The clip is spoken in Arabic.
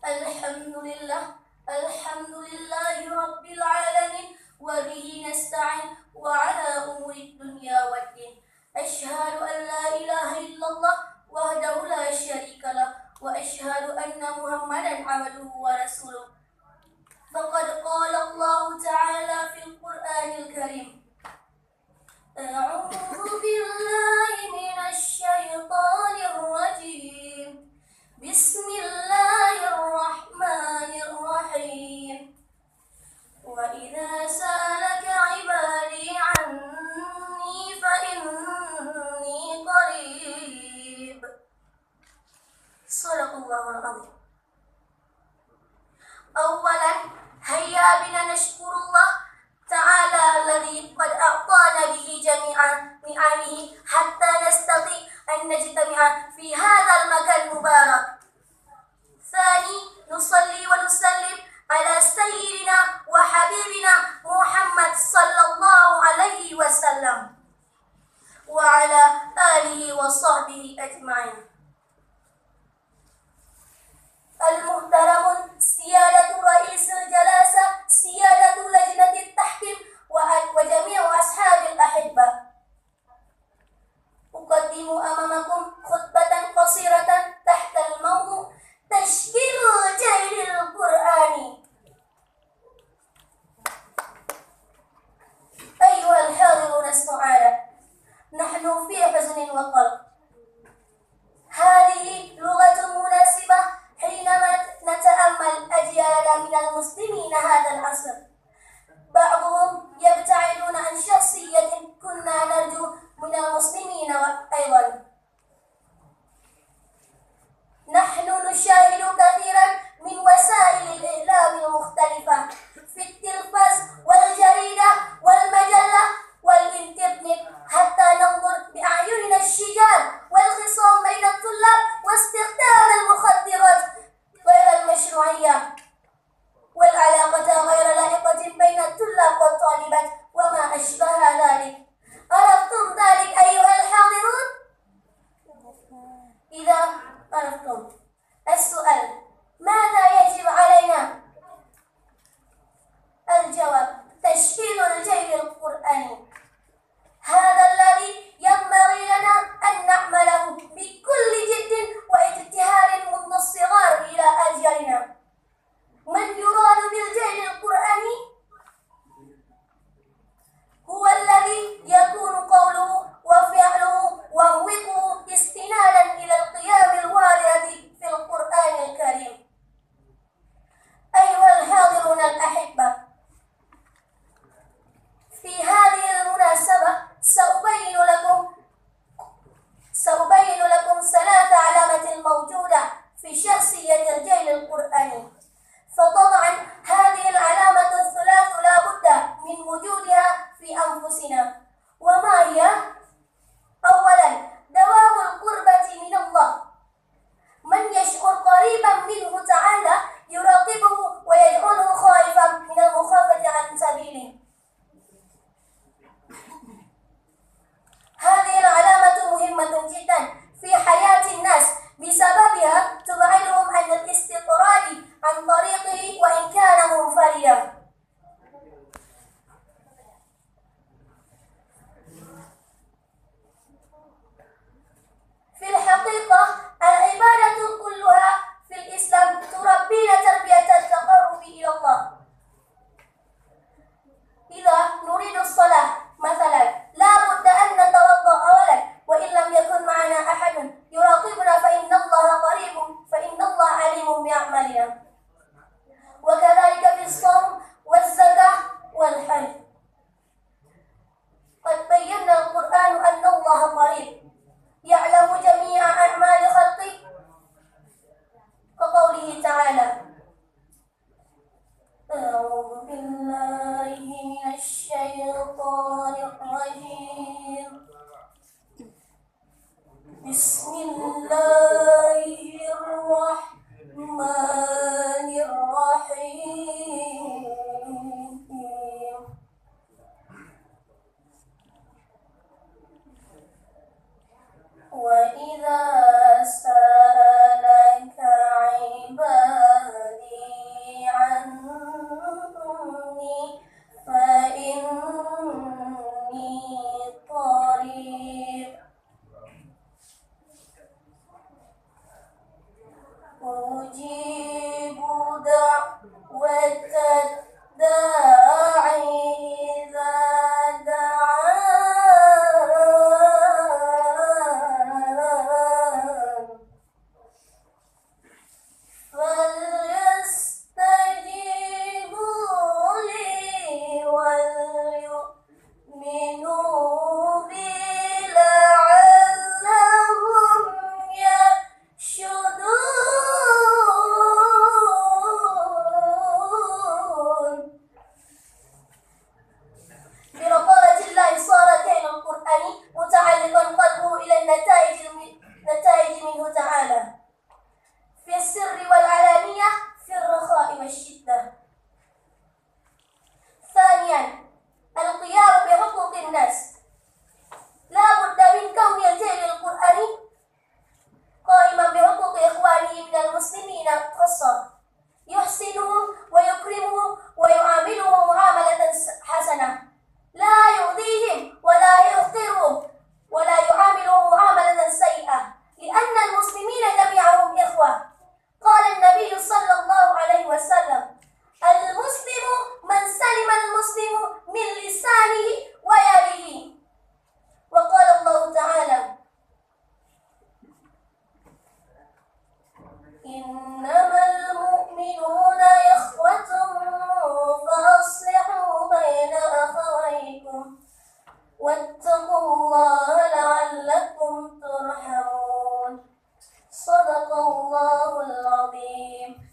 الحمد لله رب العالمين وبه نستعين وعلى أمور الدنيا والدين. أشهد أن لا إله إلا الله وحده لا شريك له وأشهد أن محمدا عبده ورسوله. فقد قال الله تعالى في القرآن الكريم: أعوذ بالله من الشيطان الرجيم. بسم الله الرحمن الرحيم. وإذا سألك عبادي عني فإني قريب. صدق الله العظيم. أولا هيا بنا نشكر الله تعالى الذي قد أعطانا به جميع نعمه حتى نستطيع أن نجتمع في هذا المكان المبارك. ثاني نصلي ونسلم على سيدنا وحبيبنا محمد صلى الله عليه وسلم وعلى آله وصحبه أجمعين. المحترم سيادة رئيس الجلسة، سيادة لجنة التحكيم وجميع أصحاب الأحبة، أقدم أمامكم خطبة قصيرة تحت الموضوع تشكيل الجيل القرآني. أيها الحاضرون السعادة، نحن في حزن وقلق. هذه لغة مناسبة حينما نتأمل أجيالنا من المسلمين هذا العصر. بعضهم يبتعدون عن شخصية كنا نرجو من المسلمين أيضا. نحن نشاهد كثيرا من وسائل الإعلام المختلفة في التلفاز والجريدة والمجلة والإنترنت حتى ننظر بأعيننا الشجار والخصام بين الطلاب واستخدام المخدرات غير المشروعية والعلاقة غير لائقة بين الطلاب والطالبات وما أشبه ذلك. عرفتم ذلك أيها الحاضرون؟ إذا عرفتم، السؤال: ماذا يجب علينا؟ الجواب: تشكيل الجيل القرآني. هذا الذي ينبغي لنا أن نعمله بكل جد واجتهاد منذ الصغر إلى أجيالنا. من يراد بالجيل القرآني هو الذي يكون قوله وفعله وموقعه استنادا إلى القيم الواردة في القرآن الكريم. أيها الحاضرون الأحبة، في هذه المناسبة سأبين لكم 3 علامات موجودة في شخصية الجيل القرآني. فطبعا هذه العلامة الثلاث لا بد من وجودها في أنفسنا. وما هي؟ أولا، دوام القربة من الله. من يشعر قريبا منه تعالى يراقبه ويجعله خائفا من المخافة عن سبيله. هذه العلامة مهمة جدا في حياة الناس، بسببها تبعدهم عن الاستطراد عن طريقه وإن كان منفردا. في الحقيقة العبادة كلها في الإسلام تربينا تربية التقرب إلى الله. إذا نريد الصلاة مثلا لا بد أن نتوضأ أولا، وإن لم يكن معنا أحد يراقبنا فإن الله قريب، فإن الله عليم بأعمالنا. وكذلك في الصوم والزكاة والحج. قد بينا القرآن أن الله قريب يعلم جميع أعمال خلقه، كقوله تعالى: أعوذ بالله من الشيطان الرجيم. بسم الله الرحمن ثانيا، القيام بحقوق الناس. لا بد من كون الجيل القرآني قائما بحقوق إخوانه من المسلمين خاصة، يحسنهم ويكرمهم ويعاملهم معاملة حسنة، لا يؤذيهم ولا يحقرهم ولا يعاملهم معاملة سيئة، لأن المسلمين جميعهم إخوة. قال النبي صلى الله عليه وسلم: المسلم من سلم المسلم من لسانه ويده. وقال الله تعالى: إنما المؤمنون إخوة فأصلحوا بين أخويكم واتقوا الله لعلكم ترحمون. صدق الله العظيم.